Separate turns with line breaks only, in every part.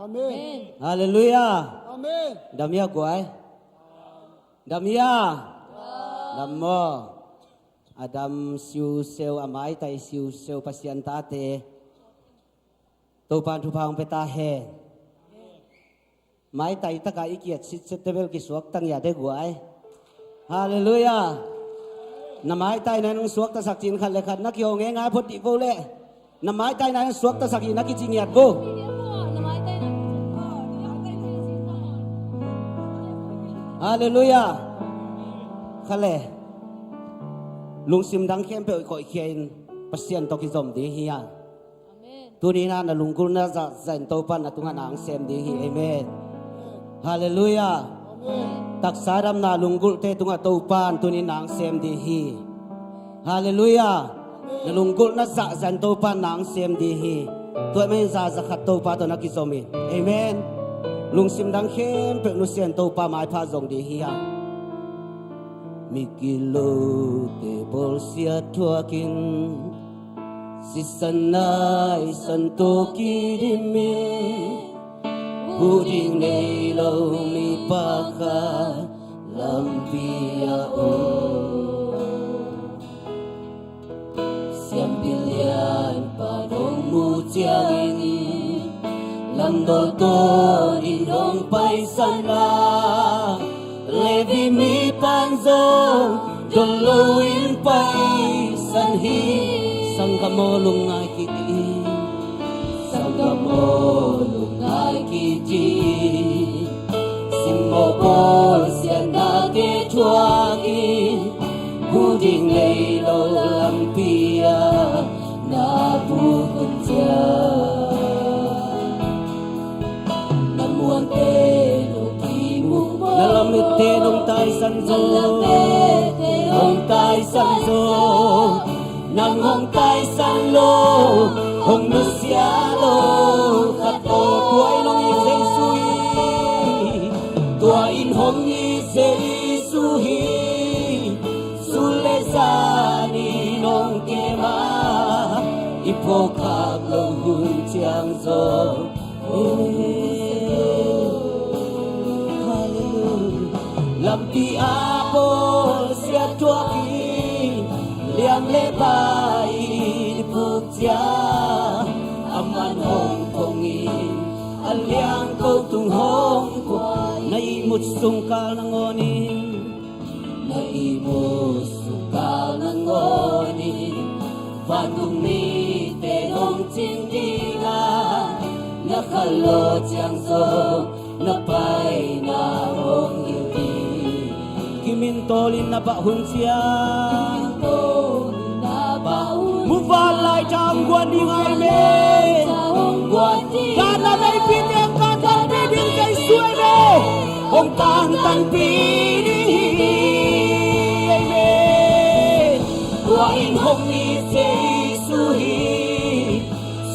Amen.
Hallelujah.
Amen.
Damia guai. Damia. Damo. Adam siu seo amai tai siu seo pasian tate. Topan tupang peta he. Mai tai taka ikiat sit setebel kisuak tang ya de guai. Hallelujah. Namai tai nan suak ta sakjin khan le khan nak yo nge nga phot ti vo le. Namai tai nan suak ta sakjin nak ki jingiat vo. Hallelujah. Khale. Lung sim dang khem pe khoi khen pasien to ki zom di hi ya. Amen. Tu ni na lung kul na za zain to pan na tunga nang sem di hi. Amen. Hallelujah. Amen. Tak sadam na lung kul te tunga to pan tu ni nang sem di hi. Hallelujah. Na lung kul na za zain to pan nang sem di hi. Tu men za za khat to pa to na ki zomi. Amen. Lung sim dang khem pe nu sien to pa mai pha zong di hi ya. Mikilo te bol sia tuakin si sanai santo kidimi huding nei lo mi paka lampia o siam bilian padong mu chiangini lam dol to inong pai sana Levi mi panzong doloin pai sanhi sangkamolong ay kiti sangkamolong ay kiti simopol sianda te chuaki huding leilo lampia na bukuntia namuang telo Nalamit te nung tay sanzo Hong tay sanzo Nang hong tay sanlo Hong nusyalo Kato tuay nung isay suhi Tuain hong isay suhi Sulesani nung kema Ipokag lohun tiang zo Lampi apol siap tuaki liam lebai di putya aman hong kongin aliang kau tung hong kwa naimut sungkal nangonin naimut sungkal nangonin vandung ni tenong cindinga nakalo tiang so napay na hong yudi Kimintolin na bahun siya Muvalay chang guan di ngay me Kana may piteng katang piding kay suwe me Hong tang tang piding Amen Tuain hong isay suhi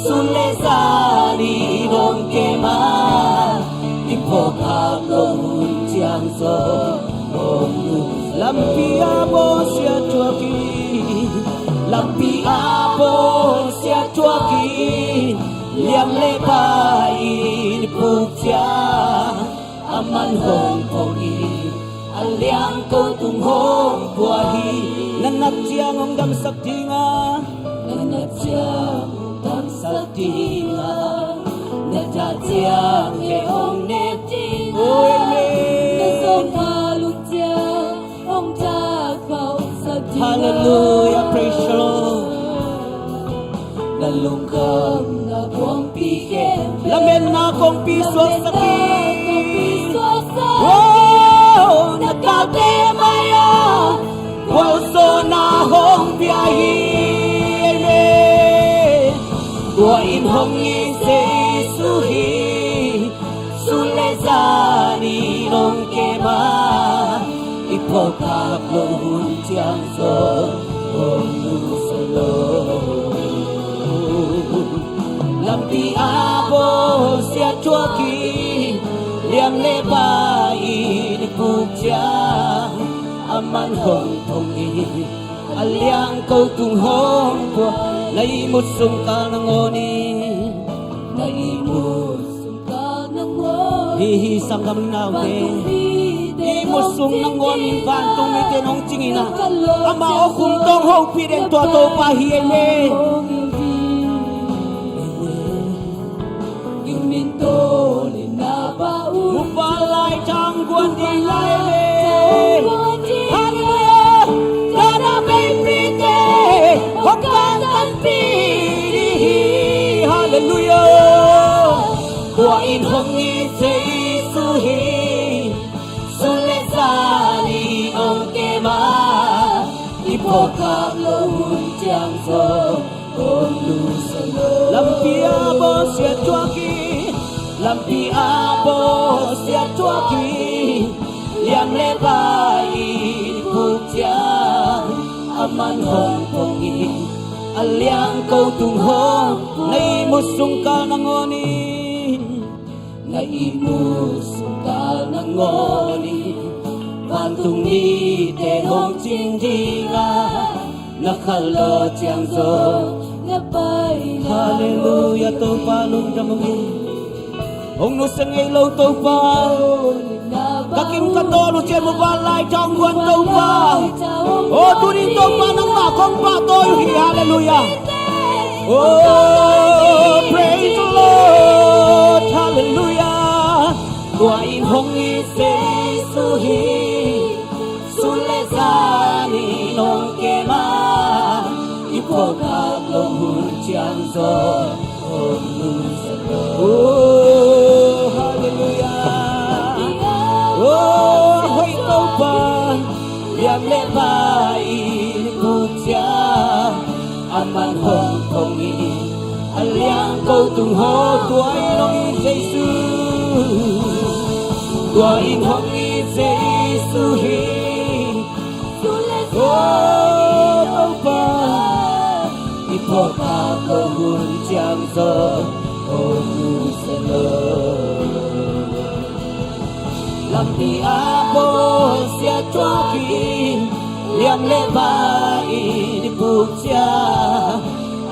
Sulesani nong kema Ipokap lohun tiang so Lampi abo siya tuaki Lampi abo siya tuaki Liam lepai putya Aman hong pongi Aliang ko tung hong buahi Nanat siyang ang dam saktinga Nanat siyang dam saktinga Nanat siyang heong netinga Nasong Hallelujah, praise the Lord. Nalungkam na kong pikem, lamen na kong piswak sakit. Oh, nagkatemaya, walso na hong biyahi. Amen. Tuwain hong isay suhi, sulesani nong kema. Ipokap lohun tiang so Hong nusalo Lampi abo siya tuaki Liam lebai ni putya Aman hong tongi Aliang kau tung hong po Naimut sungkal ng oni Naimut sungkal hi sam dam nào thế đi một sung nang ngon van tung mi tên hong ching ina ama o khum tong ho pi den to to pa hi me
kim min to li na ba u
mu pa lai chang guan di lai me Hallelujah, in hong ni Giêsu hi, su le sa ni ông ke ma, ipo kap lo hun chang so, con lu sa lo. Lampia bo sia tua ki, lampia bo sia tua ki, liang le bai pu cha, aman hong hong ni. Aliang câu tung ho nay một sung ca nang ngoni nay một sung ca nang ngoni van tung ni te hong ching di nga na khalo chiang zo
na pai
hallelujah to pa lung damangi hong no sang ei lo to pa kakim ka to lu chen mo ba lai trong quan to pa oh tu đi to pa nang ma kong pa to hi hallelujah oh praise the Lord hallelujah tua in hong ni Giêsu hi su le sa ni nong ke ma ipo ka lo hun chiang zo oh lu sa lo oh hallelujah oh hoi to pa liang le bai pu cha aman hong hong ni aliang câu tung ho tuai nong Giêsu tuai hong ni Giêsu hi oh to pa ipo ka lo hun chiang zo oh lu sa lo lam ti a bo sia cho ki liang le bai di pu cha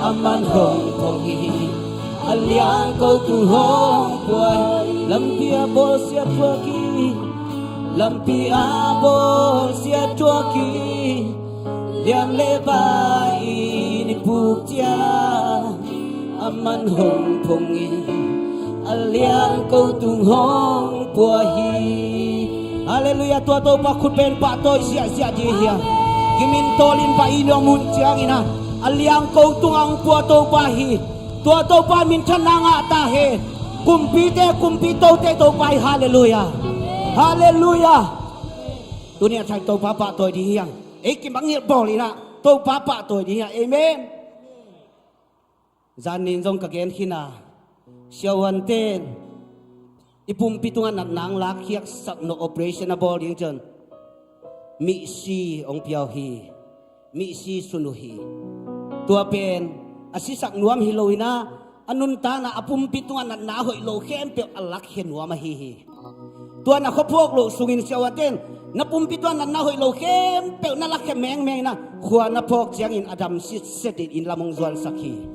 aman hong hong hi aliang câu tu hong quay lam ti a bo sia cho ki lam ti a bo sia cho ki liang le bai di pu cha aman hong hong hi aliang câu tung hong bùa hi hallelujah tua to pa khut ben pa toi sia sia ji hia kimin tolin pa ino mun chiang ina aliang câu tung ang bùa to pa hi tua to pa min chananga ta he kumpi to pa hallelujah hallelujah dunia thai to pa toi di hiang e ki bang hiel bol ina to pa toi di hiang amen zanin jong ka gen khina siawan ten ipum pitungan at nang lakhiak sak no operation na ball yung dyan mi si ong piaw hi mi si sunuhi tua pen asisak nuam hiloy na anun ta na apum pitungan at nahoy lo kempe alak hinuam hi tua na kopok lo sungin siawan ten na pumpituan at nahoy lo kempe nalak meng na kuha na pok siyang in adam sit in lamong zuan sakhi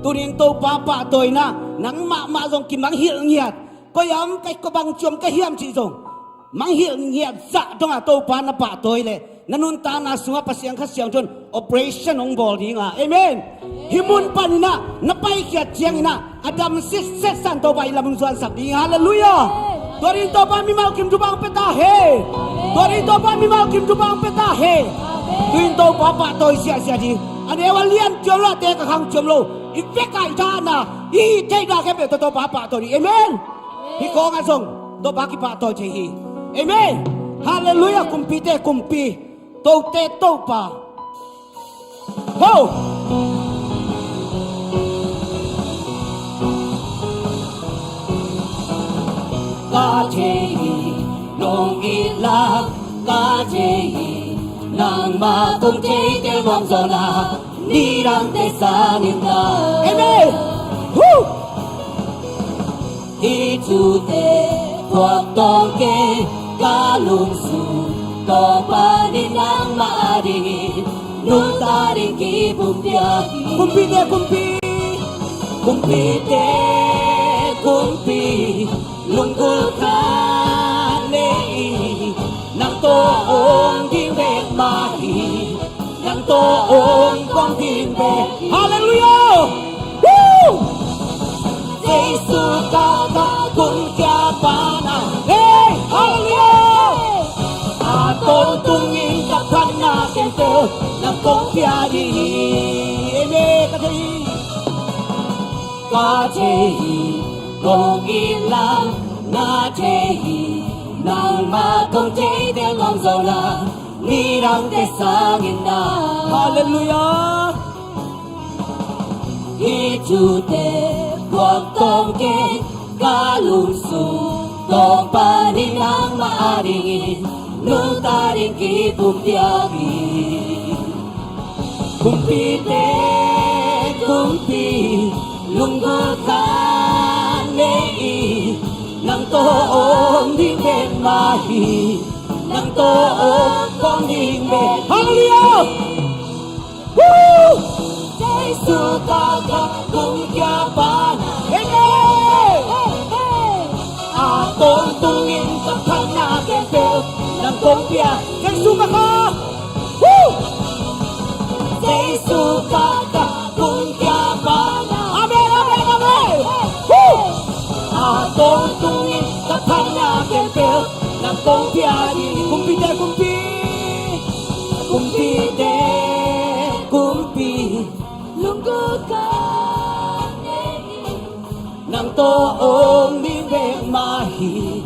tunin to papa toy na nang ma jong ki mang hil ngiat ko yam kai ko bang chom ka hiam chi jong mang hil ngiat za dong a to pa na pa toy le nanun ta na sunga pasiang kha siang jon operation ong bol dinga amen himun panina na pai khiat chiang ina adam sis set san to bai lamung zuan sak ding hallelujah torin to pa mi mau kim tu bang peta he torin to pa mi mau kim tu bang peta he tuin to papa toy sia di ane walian chom la te ka khang chom lo ifekai na i te da ke be to pa to ni amen hi ko nga song to pa ki pa to che hi amen hallelujah kumpi to te to pa ho ka che hi nong i la ka che hi nang ma tung che te mong zo na ni rang te sa nim na amen hu hi chu te phok tong ke ka lung su to pa ni nang ma di nu ta ri ki kumpi te kumpi lung kul đi Amen ca chế công yên lắm na chế nang ma công chế theo lòng giàu là ni đang thế sang in na Hallelujah hi chủ tế cuộc công kết ca lung su công pa đi nang ma đi nung ta đi kỳ bùm tiagi kumpi te kumpi lunggu kan nei nang to ong di ben mahi nang to ong con di ben Hallelujah Woo Jesus ta ka kung kya pa Amen a tôn tungin ka kana kempel nang kong pia Jesus ka ka Woo Jesus ta ka kung kya pa Atong tungin kapana kempel nang kong piadi kumpi te kumpi lunggu kan nang toong di be mahi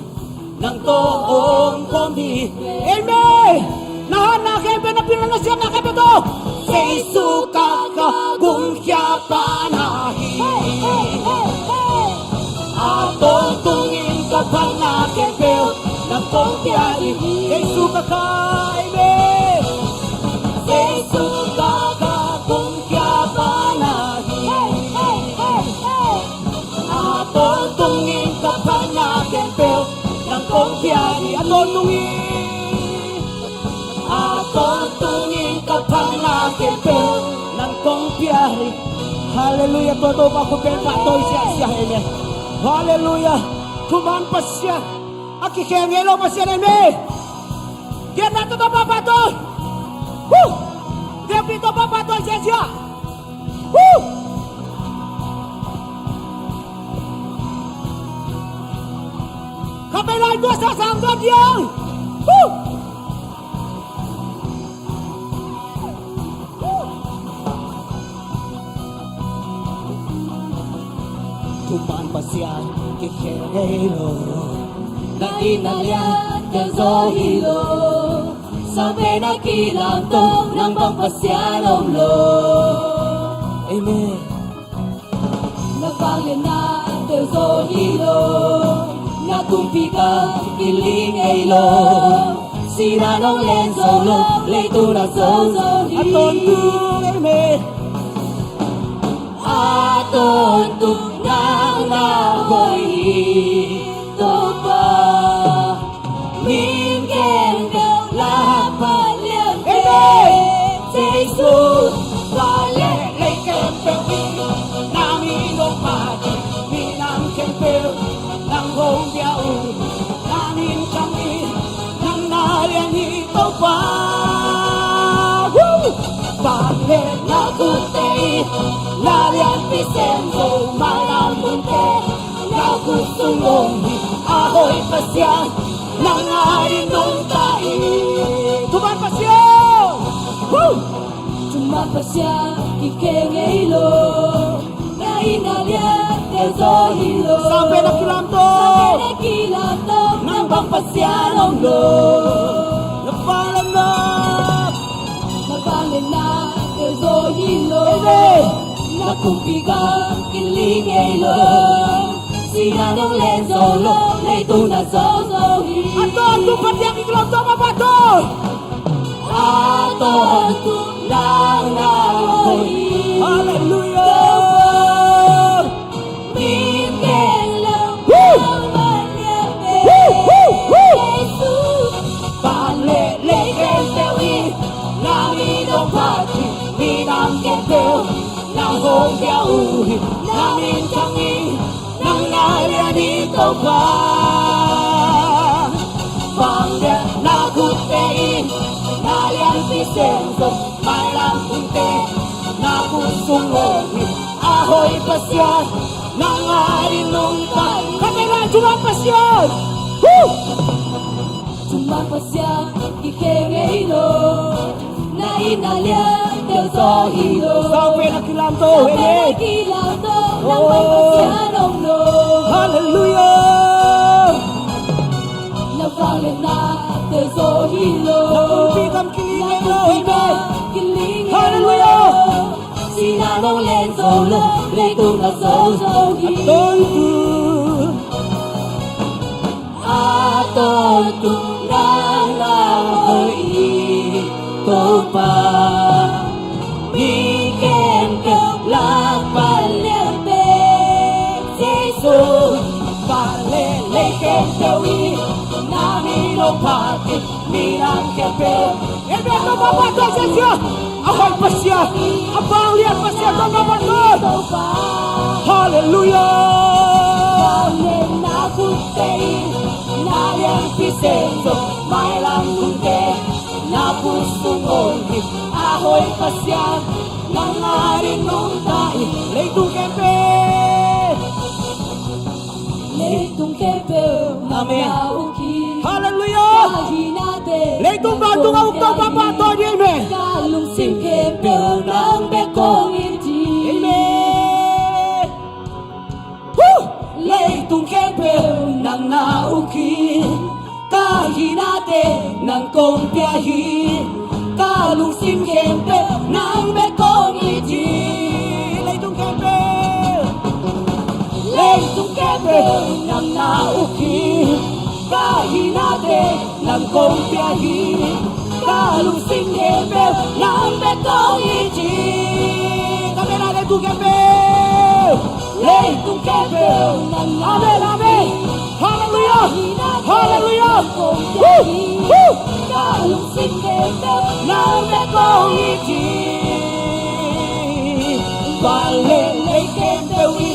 nang toong kong di Amen nahan na kempel na pinanasyan na kempel to say suka ka kung kya panahi Atong tungin kapag nakempel ng kong piari Jesus ka ka, Amen Jesus ka ka kung kya panahi Atong tungin kapag nakempel ng kong piari Atong tungin kapag nakempel ng kong piari Hallelujah, todo pa ko patoy siya, Amen Hallelujah. Tuman pa siya. Akikengelo pa siya Amen. Dia nato to papato. Woo! Dia pito papato siya. Woo! Kapelay ko sa sanggol yang. Woo! Tuman pa siya kikero na inalyan ka zohilo sabi na kilanto ng pampasyanong lo Amen Nagpangina ka zohilo na kumpi ka kilingelo sinanong lenzolo leito na zohilo Aton tung Amen Aton tung nang nahoy ito pa Minggen ka lapan liang Jesus Walelay kempel namin o pati Minang kempel ng hongbiao Namin kami nang nariyan ito pa Bakit nakutay Nariyan pisenso malang bunte Nakusungong ahoy pa siya Nangarin nung tayo Tuman pa siya Tuman pa siya Kikengelo Na inalyan Tezohilo Sampai nakilanto Nang pampasyanong lo Napalanap Tezohilo Nakumpigang kilingelo Sinanong lenzolo Leito na zozohi Ato patyang iklonto mapato Ato lang nahoy Hallelujah Bibig lang Manyame Jesus Panleleken tewi Namin ang pati Minang kempel Nang hongbiauhi Namin kami Nang nariyan ito pa Pangga nagutein Nariyan pisenso Mayroong punte Nakusungong Ahoy pa siya Nangarin nung pan Kamera, juman pa siya Juman pa siya Kikengelo
na inalia theo gió hilo
sao về là kỳ làm tô
về
về
khi làm tô nắng bay pasya nồng nồng
hallelujah
na vang lên na theo gió hilo
nakumpi kam kilingan lo
kiling
hallelujah
sinanong lên dầu lơ lấy tung na dầu dầu hilo
tôn tu
aton tu nang hơi tô pa mi kem kêu lạc ban liang bê Jesus ban le kem kêu i na mi no pati mi lang kem kêu
em biết nó bao bao tôi sẽ chưa ahoy pasya abang lihat pasya to bao tôi
tô pa
hallelujah
lên na kunte na liang pisenzo mai lang kunte na pusong onti ahoy pasya nangarin nung tayo
lấy tung kempe
Leitung kepeo
Amen.
nauki
hallelujah
kahinate
lấy tung vào tung ông công bao bao tôi đi mẹ
kalung sim kepeo nang bekong inti
amen Woo!
Leitung kepeo nang nauki kahinate nang kompiahi kalung sim kepeo nang bekong inti
lấy tung kempe
Leitung kepeo nang nauki kahinate nang kompiahi kalung sim kepeo nang bekong inti
camera lấy tung kempe
Leitung kepeo nang
amen amen hallelujah hallelujah Woo! Woo!
kalung sim kepeo
nang bekong iti vale lấy kempe wi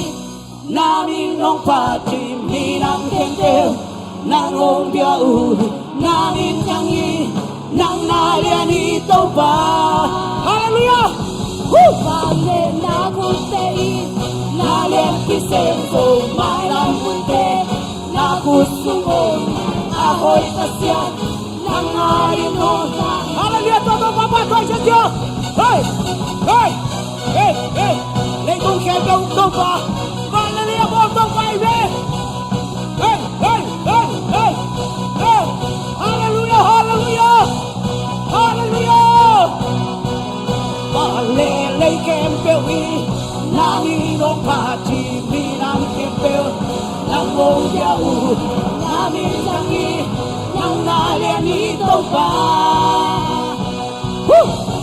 namin nong pati minang kempe nang ong bia u namin yangi nang naliani to ba hallelujah Woo!
Vale na kuntein na lem kisenzo mai lang kunte na kusumon ahoy pasyan nang arinota
hallelujah to papa tôi sẽ chưa hey hey hey hey lấy tung kempe to ba hallelujah bo to bay về hey hey hey hey hey hallelujah hallelujah hallelujah vale lấy kempe wi nami no pati mi nam kempe nang mo ya u nami sangi nang naliani to ba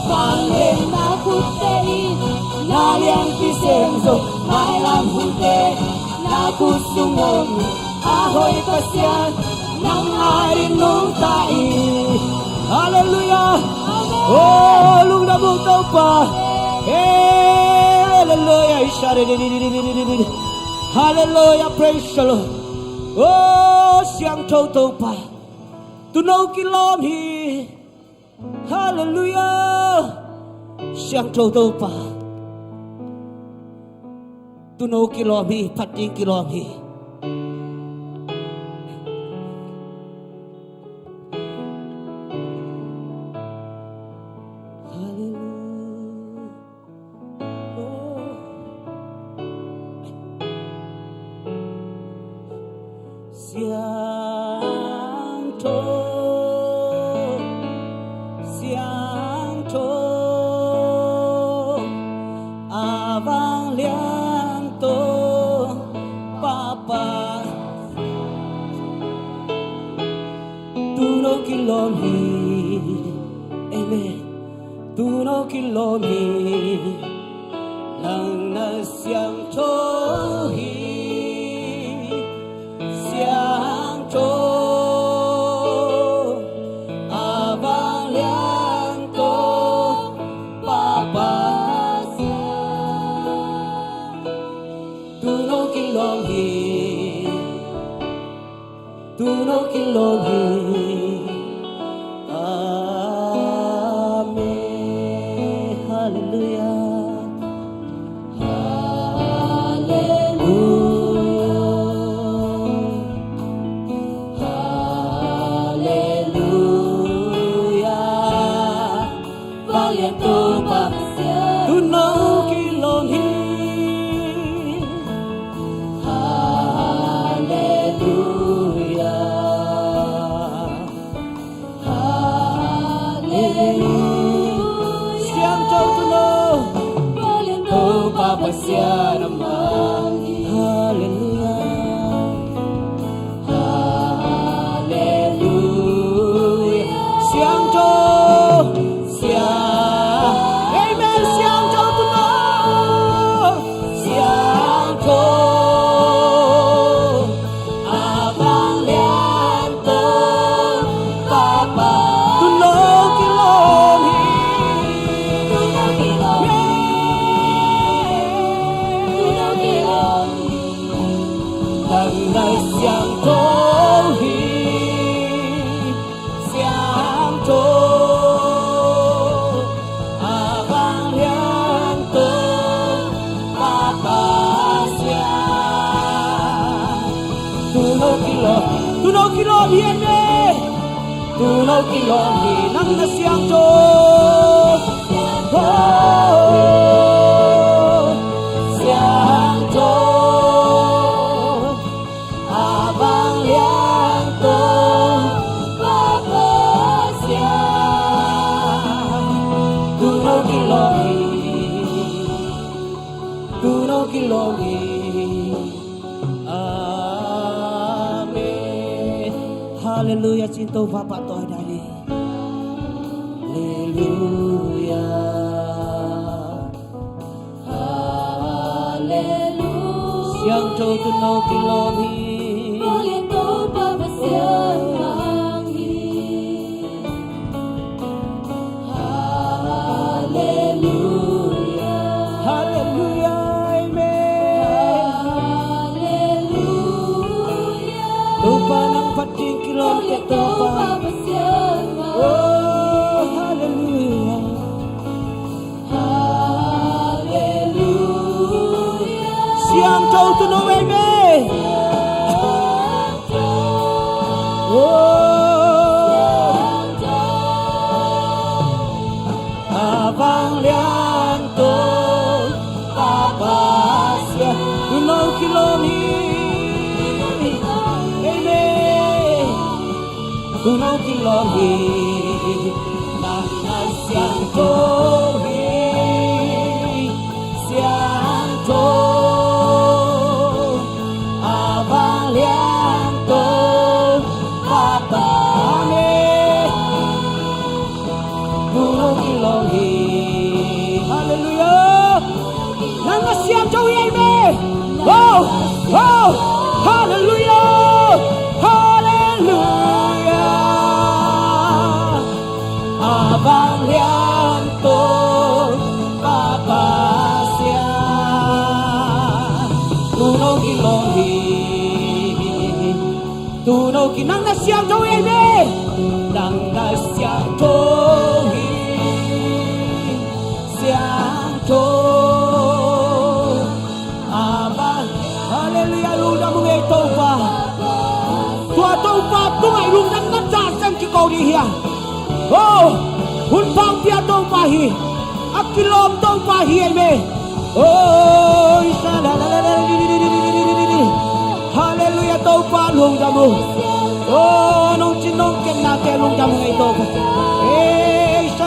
Vale na kuntein na lem kisenzo mai lang kunte na kusumon ahoy pasyan nang arinota
hallelujah oh lung na bu to pa hallelujah ishare hallelujah praise the Lord oh siang to pa tu no kilom hi hallelujah siang to pa tu no kilom hi pating kilom hi Siang to avang liang to papa tu no kilom hi amen tu no kilom hi nang na siang to hi siang to tu no kilom hi amen hallelujah hallelujah
sia namang
Hallelujah.
Hallelujah.
Siang cho siang Amen siang cho tuno siang cho
Abang lian tong Papa
tuno kilom hi
Tunaw kilom Tunaw kilom
Nang nay siang cho hi siang cho abang liang tong papa siang tuno kilo hiền đi tuno kilo hi nang na siang cho
Siang cho Abang liang tong Papa siang
tuno kilo hi amen hallelujah cinta papa tôi dari hallelujah
Hallelujah
siang cho tuno kilo hi
Abang lian tong Papa siang mangi Hallelujah
hallelujah amen
Hallelujah
lupa ng pating kilo
Abang lian tong Papa siang mangi
oh hallelujah
Hallelujah
siang cho tuno amen abang liang tong papa sia tunaw kiloni amen tunaw kiloni nang siang tong siang tong abang liang tong papa amen tunaw kiloni hallelujah nang siang tong amen oh oh hallelujah hallelujah abang liang tong papa siang tunaw kiloni tunaw kinang na siang tong amen nang na siang tong siang tong abang hallelujah luda mong ito pa tua tong pa tungay luda nang dasang kikaw diya oh hun pang pia tong pa hi akilom tong pa hi amen oh isa la la la la hallelujah tong pa luda mo oh nung chinong ken na ke luda mong ito pa eh isa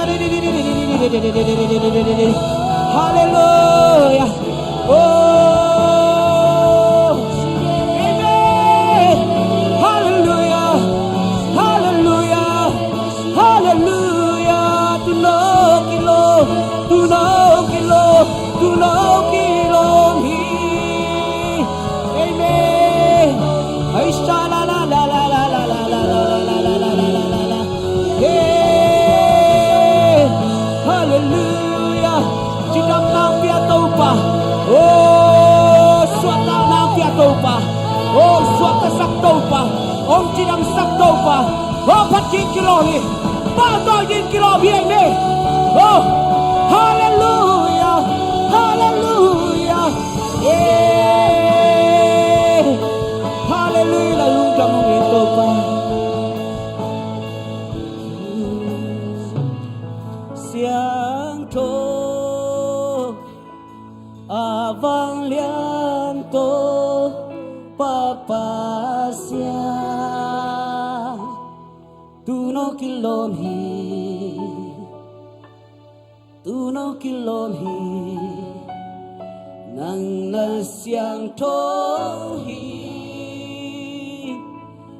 hallelujah oh amen hallelujah hallelujah hallelujah tunaw kilo hi amen ay sa la la la la la la la la la la la la la la hey hallelujah chinam nang pia tau pa oh suata nang pia tau pa oh suata sak tau pa om chinam sak tau pa oh pati kilo hi pa to din kilo hi amen oh hallelujah hallelujah yeah hallelujah luda mong ito pa siang to abang liang to papa siang tunaw kilom hi nang na siang thô hi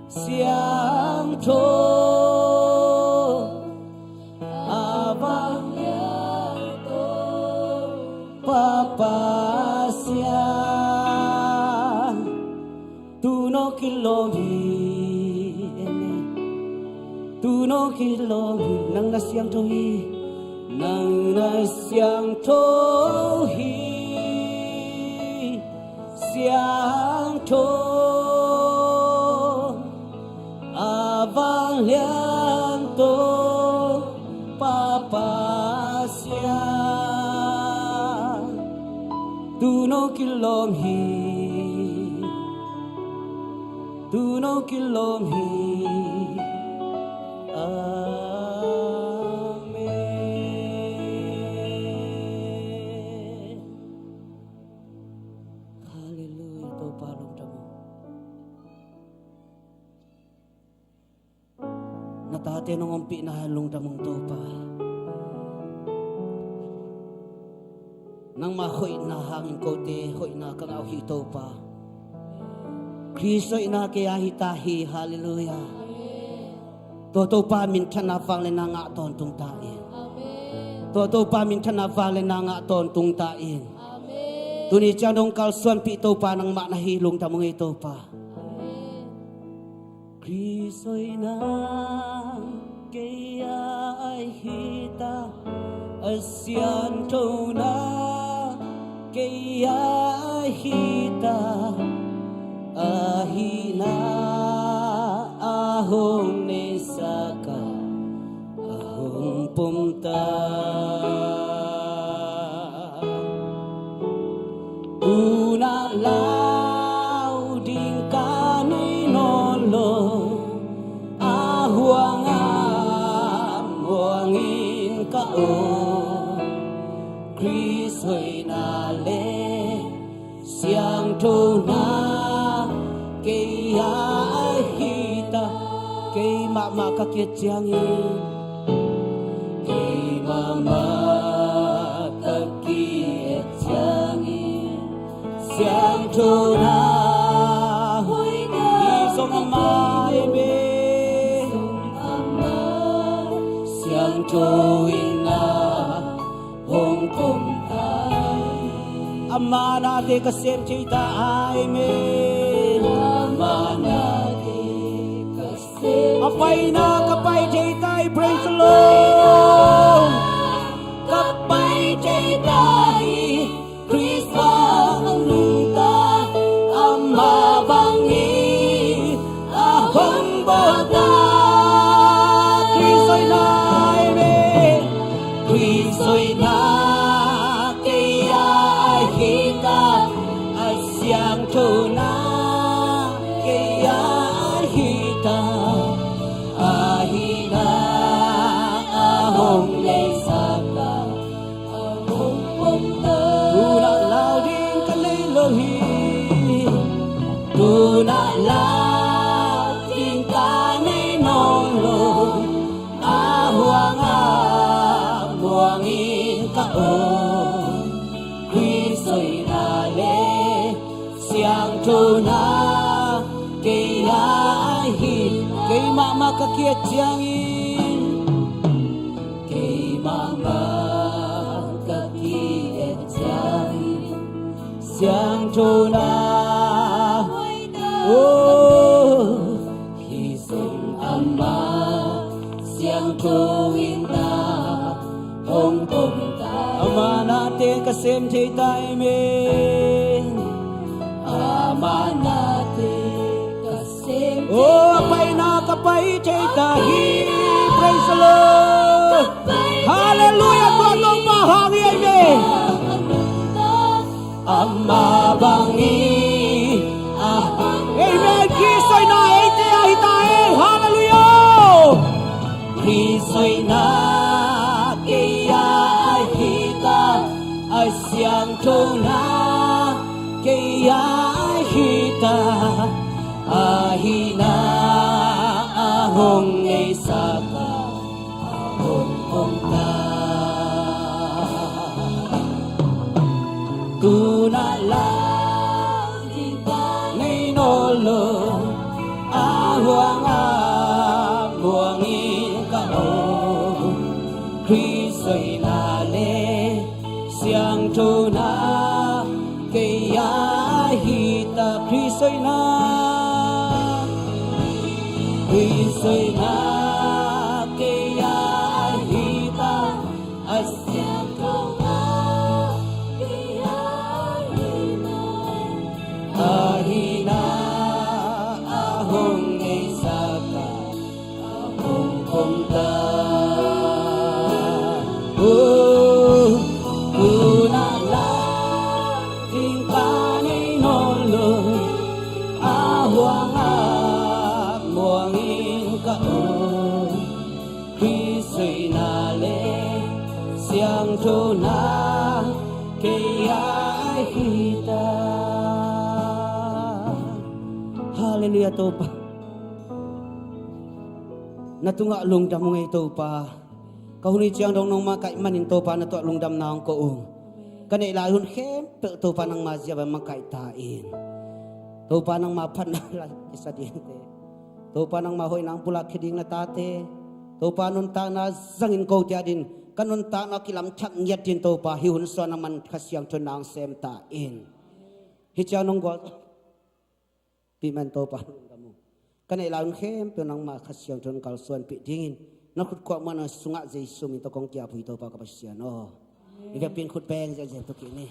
siang thô avang ya to papa siang tu no kilomi tu no kilomi nang na siang thô hi nang na siang thô hi siang thô avang liang to papa siang tu no kilom hi tu no kilom hi amen hallelujah to palom tamo natate nung umpi na halong tamong to pa nang mahoy na hangin kote hoy na kang au hito pa Kristo ina kaya hitahi hallelujah to pa min thana phang le na nga ton tung ta in to pa min thana phang le na nga ton tung ta in tuni chang dong kal suan pi to pa nang ma na hilong tamong ito pa Kristo ina kaya hita asian to na kaya hita ahina ahong nesaka ahong pumta una lau ding kanay nolo ahuangam huangin kao Kristo'y nale siyang tuna kaya hita kay mama kakit siyangin kay mama kakit siyangin siyang tuna isong ama siyang tuwing na hong puntay ama natin kasem chita amen ama natin kasem apay na kapay chita praise the Lord kapay chita Kristo ang luta ama bangi ahong bota Kristo'y na amen Kristo'y na siyang tuna kaya hita ahina ahong lesaka ahong punta tuna lao din kanay lohi tuna lao din kanay nolo ahuangam buangin kaon Kristo'y nale siyang tuna kaya hit kay mama kakit siyangin kay mama kakit siyangin siyang tuna oh hisong ama siyang tuwing na hong punta ama natin kasem tayo amen ama natin kasem oh apay na kapay tahi praise the Lord hallelujah tuwag pahangi amen ama bangi amen Kristo'y na hitahe hallelujah Kristo'y na kaya hita ay siyang tuna kaya hita ahina ahong isaka ahong punta tuna huang a muang in ka o Christoi na le siang tu na ke ya hita Christoi na ke ya hita asyang tu na ke ya hita ahina ahong nei saka ahong kumta siang tu na kaya kita hallelujah to pa natunga lungdam ngai to pa kahuni chiang dong nong ma kai manin to pa na to lungdam naong ko ung kanai la hun khem pe to pa nang ma sia ba ma kai ta in to pa nang ma phan na la isading te to pa nang ma hoi nang pula khiding na ta te to pa nun ta na zangin ko tia din kanun ta na kilam thak nyat din to pa hi hun so na man khasyang thon nang sem ta in hi cha nong go pi man to pa kamu kanai la hun khem pe nang ma khasyang thon kal suan pi dingin na khut ko man sunga jesu min to kong kia pui to pa ka pasya no ika pin khut peng ja jem to ki ni